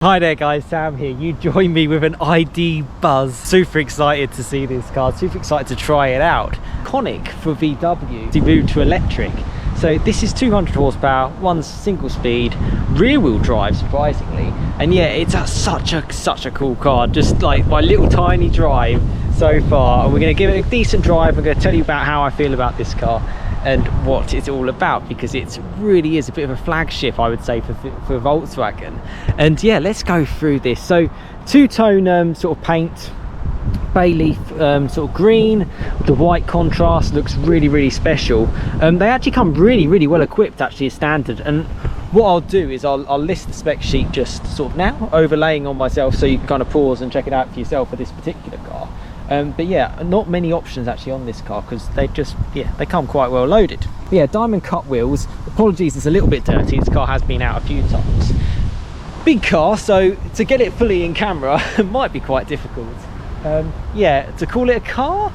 Hi there guys, Sam here. You join me with an ID Buzz. Super excited to see this car, super excited to try it out. Iconic for VW to move to electric. So this is 200 horsepower, one single speed, rear wheel drive surprisingly. And yeah, it's such a cool car, just like my little tiny drive so far. And we're gonna give it a decent drive. I'm gonna tell you about how I feel about this car and what it's all about, because it really is a bit of a flagship, I would say, for Volkswagen. And yeah, let's go through this. So two-tone sort of paint, bay leaf sort of green, the white contrast looks really special. They actually come really well equipped actually as standard. And what I'll do is I'll list the spec sheet just sort of now, overlaying on myself, so you can kind of pause and check it out for yourself for this particular car. But yeah, not many options actually on this car, because they come quite well loaded. But yeah, diamond cut wheels. Apologies, it's a little bit dirty. This car has been out a few times. Big car, so to get it fully in camera might be quite difficult. Yeah, to call it a car,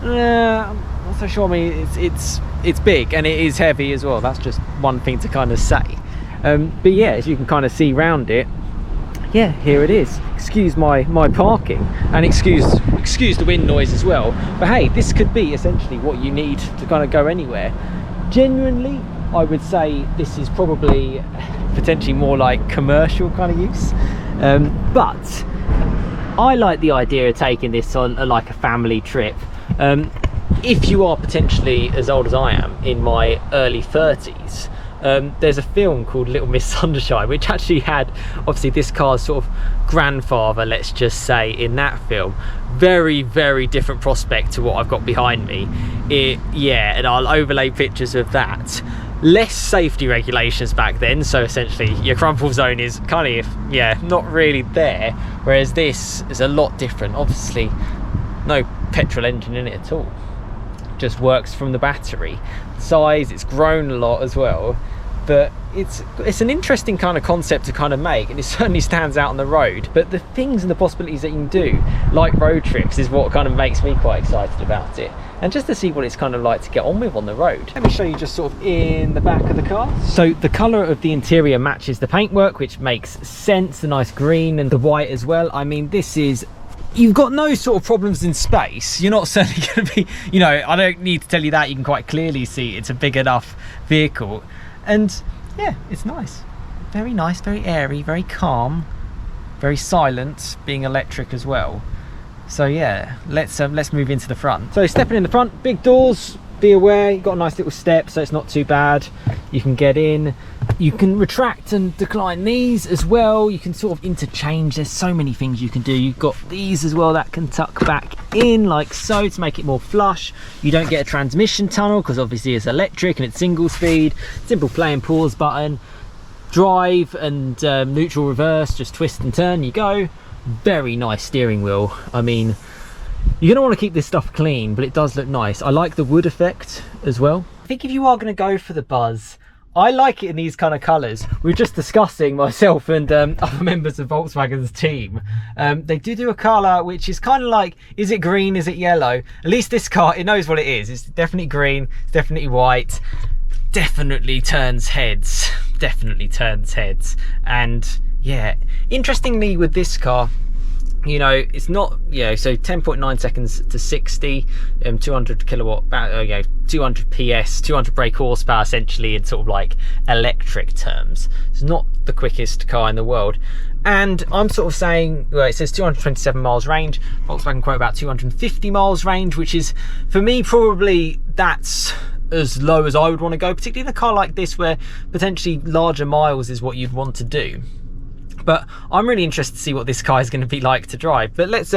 I'm not so sure. I mean, it's big and it is heavy as well. That's just one thing to kind of say. But yeah, as you can kind of see round it, yeah, here it is. Excuse my parking, and excuse the wind noise as well, but hey, this could be essentially what you need to kind of go anywhere. Genuinely, I would say this is probably potentially more like commercial kind of use, but I like the idea of taking this on like a family trip. If you are potentially as old as I am, in my early 30s, there's a film called Little Miss Sunshine, which actually had obviously this car's sort of grandfather, let's just say, in that film. Very different prospect to what I've got behind me. Yeah, and I'll overlay pictures of that. Less safety regulations back then, so essentially your crumple zone is kind of, yeah, not really there, whereas this is a lot different. Obviously no petrol engine in it at all, just works from the battery. Size, it's grown a lot as well, but it's an interesting kind of concept to kind of make, and it certainly stands out on the road. But the things and the possibilities that you can do, like road trips, is what kind of makes me quite excited about it, and just to see what it's kind of like to get on with on the road. Let me show you just sort of in the back of the car. So the colour of the interior matches the paintwork, which makes sense. The nice green and the white as well. I mean, this is, you've got no sort of problems in space. You're not certainly going to be, you know, I don't need to tell you that. You can quite clearly see it's a big enough vehicle. And yeah, it's nice, very airy, very calm, very silent, being electric as well. So yeah, let's move into the front. So stepping in the front, big doors, be aware, you've got a nice little step, so it's not too bad. You can get in, you can retract and decline these as well. You can sort of interchange, there's so many things you can do. You've got these as well that can tuck back in like so to make it more flush. You don't get a transmission tunnel because obviously it's electric and it's single speed. Simple play and pause button, drive and neutral reverse, just twist and turn, you go. Very nice steering wheel. I mean, you're going to want to keep this stuff clean, but it does look nice. I like the wood effect as well. I think if you are going to go for the Buzz, I like it in these kind of colours. We were just discussing, myself and other members of Volkswagen's team. They do a colour which is kind of like, is it green, is it yellow? At least this car, it knows what it is. It's definitely green, it's definitely white. Definitely turns heads. Definitely turns heads. And yeah, interestingly with this car, you know, it's not, you know, so 10.9 seconds to 60, 200 kilowatt, you know, 200 PS, 200 brake horsepower essentially in sort of like electric terms. It's not the quickest car in the world. And I'm sort of saying, well, it says 227 miles range. Volkswagen quote about 250 miles range, which is, for me, probably that's as low as I would want to go, particularly in a car like this where potentially larger miles is what you'd want to do. But I'm really interested to see what this car is going to be like to drive. But let's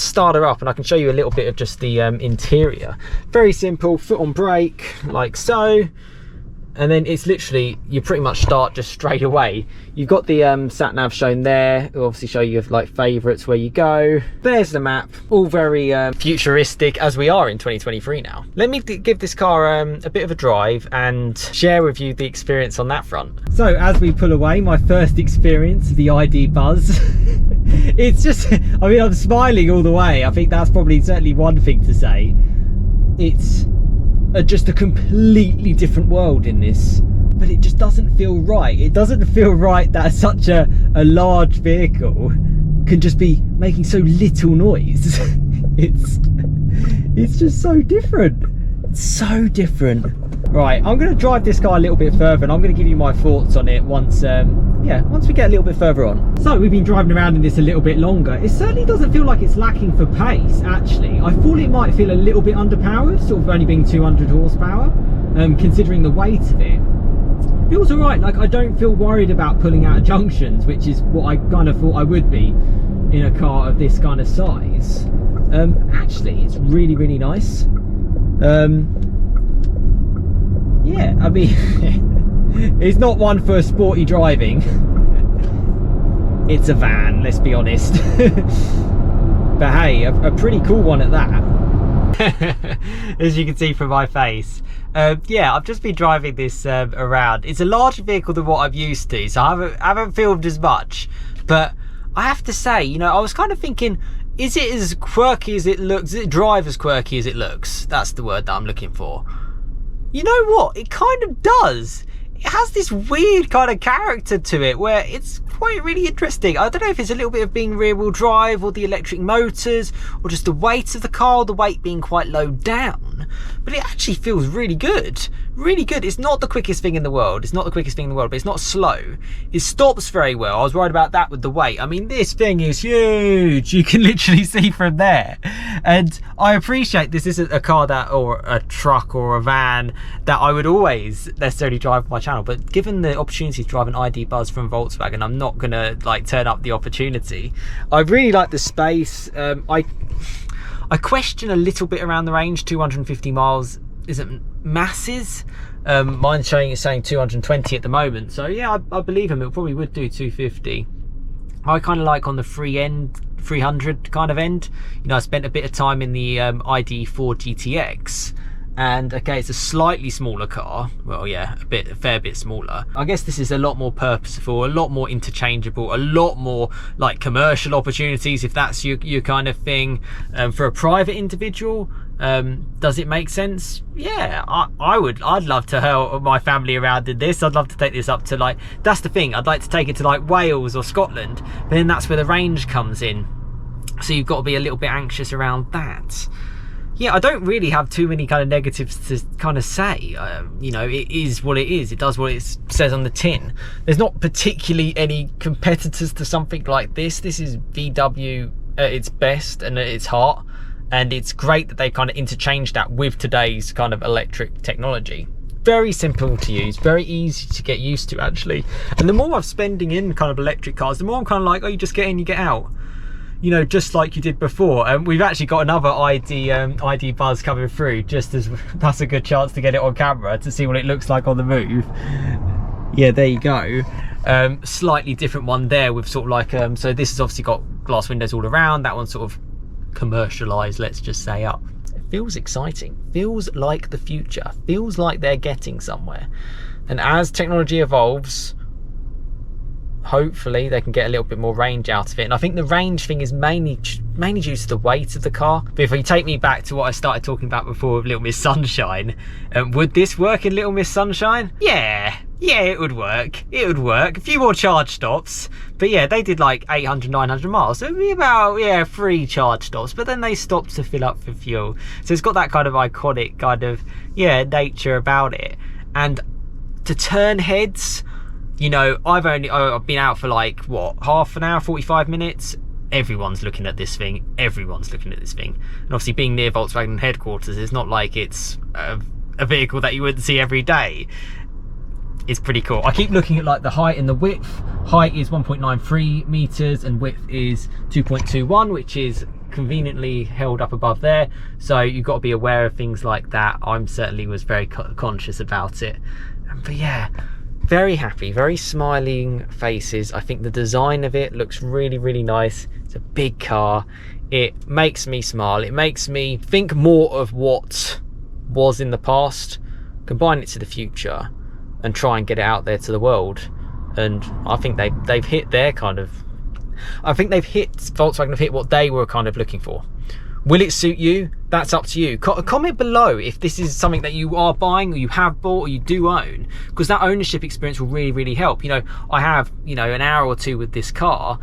start her up, and I can show you a little bit of just the interior. Very simple, foot on brake, like so. And then it's literally, you pretty much start just straight away. You've got the sat nav shown there. It'll obviously show you like favourites where you go. There's the map, all very futuristic, as we are in 2023 now. Let me give this car a bit of a drive and share with you the experience on that front. So as we pull away, my first experience of the ID Buzz. It's just, I mean, I'm smiling all the way. I think that's probably certainly one thing to say. It's just a completely different world in this. but it just doesn't feel right. It doesn't feel right that such a large vehicle can just be making so little noise. It's just so different. It's so different. Right, I'm going to drive this car a little bit further, and I'm going to give you my thoughts on it once once we get a little bit further on. So we've been driving around in this a little bit longer. It certainly doesn't feel like it's lacking for pace, actually. I thought it might feel a little bit underpowered, sort of only being 200 horsepower, considering the weight of it. It feels all right. Like, I don't feel worried about pulling out of junctions, which is what I kind of thought I would be in a car of this kind of size. Actually, it's really, really nice. Yeah, I mean, it's not one for sporty driving. It's a van, let's be honest. But hey, a pretty cool one at that. As you can see from my face. Yeah, I've just been driving this around. It's a larger vehicle than what I'm used to, so I haven't filmed as much. But I have to say, you know, I was kind of thinking, is it as quirky as it looks? Does it drive as quirky as it looks? That's the word that I'm looking for. You know what? It kind of does. It has this weird kind of character to it where it's quite really interesting. I don't know if it's a little bit of being rear wheel drive or the electric motors or just the weight of the car, the weight being quite low down, but it actually feels really good. Really good. It's not the quickest thing in the world. It's not the quickest thing in the world, but it's not slow. It stops very well. I was worried about that with the weight. I mean, this thing is huge. You can literally see from there. And I appreciate this isn't a car that, or a truck or a van that I would always necessarily drive on my channel. But given the opportunity to drive an ID Buzz from Volkswagen, I'm not gonna like turn up the opportunity. I really like the space. I question a little bit around the range. 250 miles isn't masses. Mine's saying 220 at the moment, so yeah, I believe him, it probably would do 250. I kind of like on the free end, 300 kind of end. You know, I spent a bit of time in the ID4 GTX, and okay, it's a slightly smaller car. Well, yeah, a fair bit smaller. I guess this is a lot more purposeful, a lot more interchangeable, a lot more like commercial opportunities, if that's your kind of thing. For a private individual, does it make sense? Yeah, I'd love to haul my family around in this. I'd love to take this up to, like, that's the thing, I'd like to take it to like Wales or Scotland, but then that's where the range comes in, so you've got to be a little bit anxious around that. Yeah, I don't really have too many kind of negatives to kind of say. You know, it is what it is. It does what it says on the tin. There's not particularly any competitors to something like this. This is VW at its best and at its heart. And it's great that they kind of interchanged that with today's kind of electric technology. Very simple to use, very easy to get used to, actually. And the more I'm spending in kind of electric cars, the more I'm kind of like, oh, you just get in, you get out. You know, just like you did before. And we've actually got another ID Buzz coming through, just as that's a good chance to get it on camera to see what it looks like on the move. Yeah, there you go. Slightly different one there with sort of like, so this has obviously got glass windows all around. That one's sort of commercialized, let's just say, up. It feels exciting, feels like the future, feels like they're getting somewhere. And as technology evolves, hopefully they can get a little bit more range out of it. And I think the range thing is mainly due to the weight of the car. But if you take me back to what I started talking about before with Little Miss Sunshine, would this work in Little Miss Sunshine? Yeah, it would work. It would work. A few more charge stops, but yeah, they did like 800, 900 miles, so it'd be about, yeah, 3 charge stops, but then they stopped to fill up for fuel. So it's got that kind of iconic kind of, yeah, nature about it. And to turn heads, you know, I've been out for like, what, half an hour, 45 minutes. Everyone's looking at this thing. Everyone's looking at this thing. And obviously being near Volkswagen headquarters, it's not like it's a vehicle that you wouldn't see every day. It's pretty cool. I keep looking at like the height and the width. Height is 1.93 meters and width is 2.21, which is conveniently held up above there. So you've got to be aware of things like that. I'm certainly was very conscious about it. But yeah, very happy, very smiling faces. I think the design of it looks really, really nice. It's a big car. It makes me smile. It makes me think more of what was in the past, combine it to the future, and try and get it out there to the world. And I think they've hit their kind of, I think they've hit, Volkswagen have hit what they were kind of looking for, Will it suit you? That's up to you. Comment below if this is something that you are buying, or you have bought, or you do own, because that ownership experience will really, really help. You know, I have, you know, an hour or two with this car.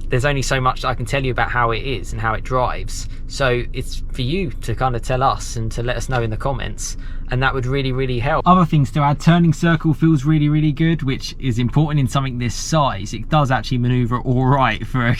There's only so much that I can tell you about how it is and how it drives. So it's for you to kind of tell us and to let us know in the comments, and that would really, really help. Other things to add: turning circle feels really, really good, which is important in something this size. It does actually maneuver all right for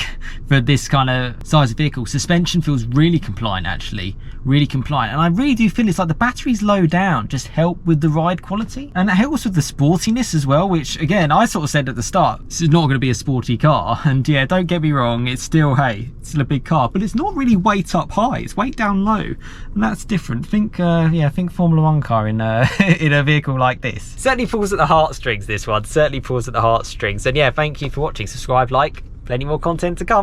this kind of size of vehicle. Suspension feels really compliant, actually, really compliant. And I really do feel it's like the batteries low down just help with the ride quality, and it helps with the sportiness as well, which again, I sort of said at the start, this is not going to be a sporty car. And yeah, don't get me wrong, it's still, hey, it's still a big car, but it's not really weight up high, it's weight down low, and that's different. Think yeah, think Formula 1 car in in a vehicle like this. Certainly pulls at the heartstrings, this one certainly pulls at the heartstrings. And yeah, thank you for watching. Subscribe, like, plenty more content to come.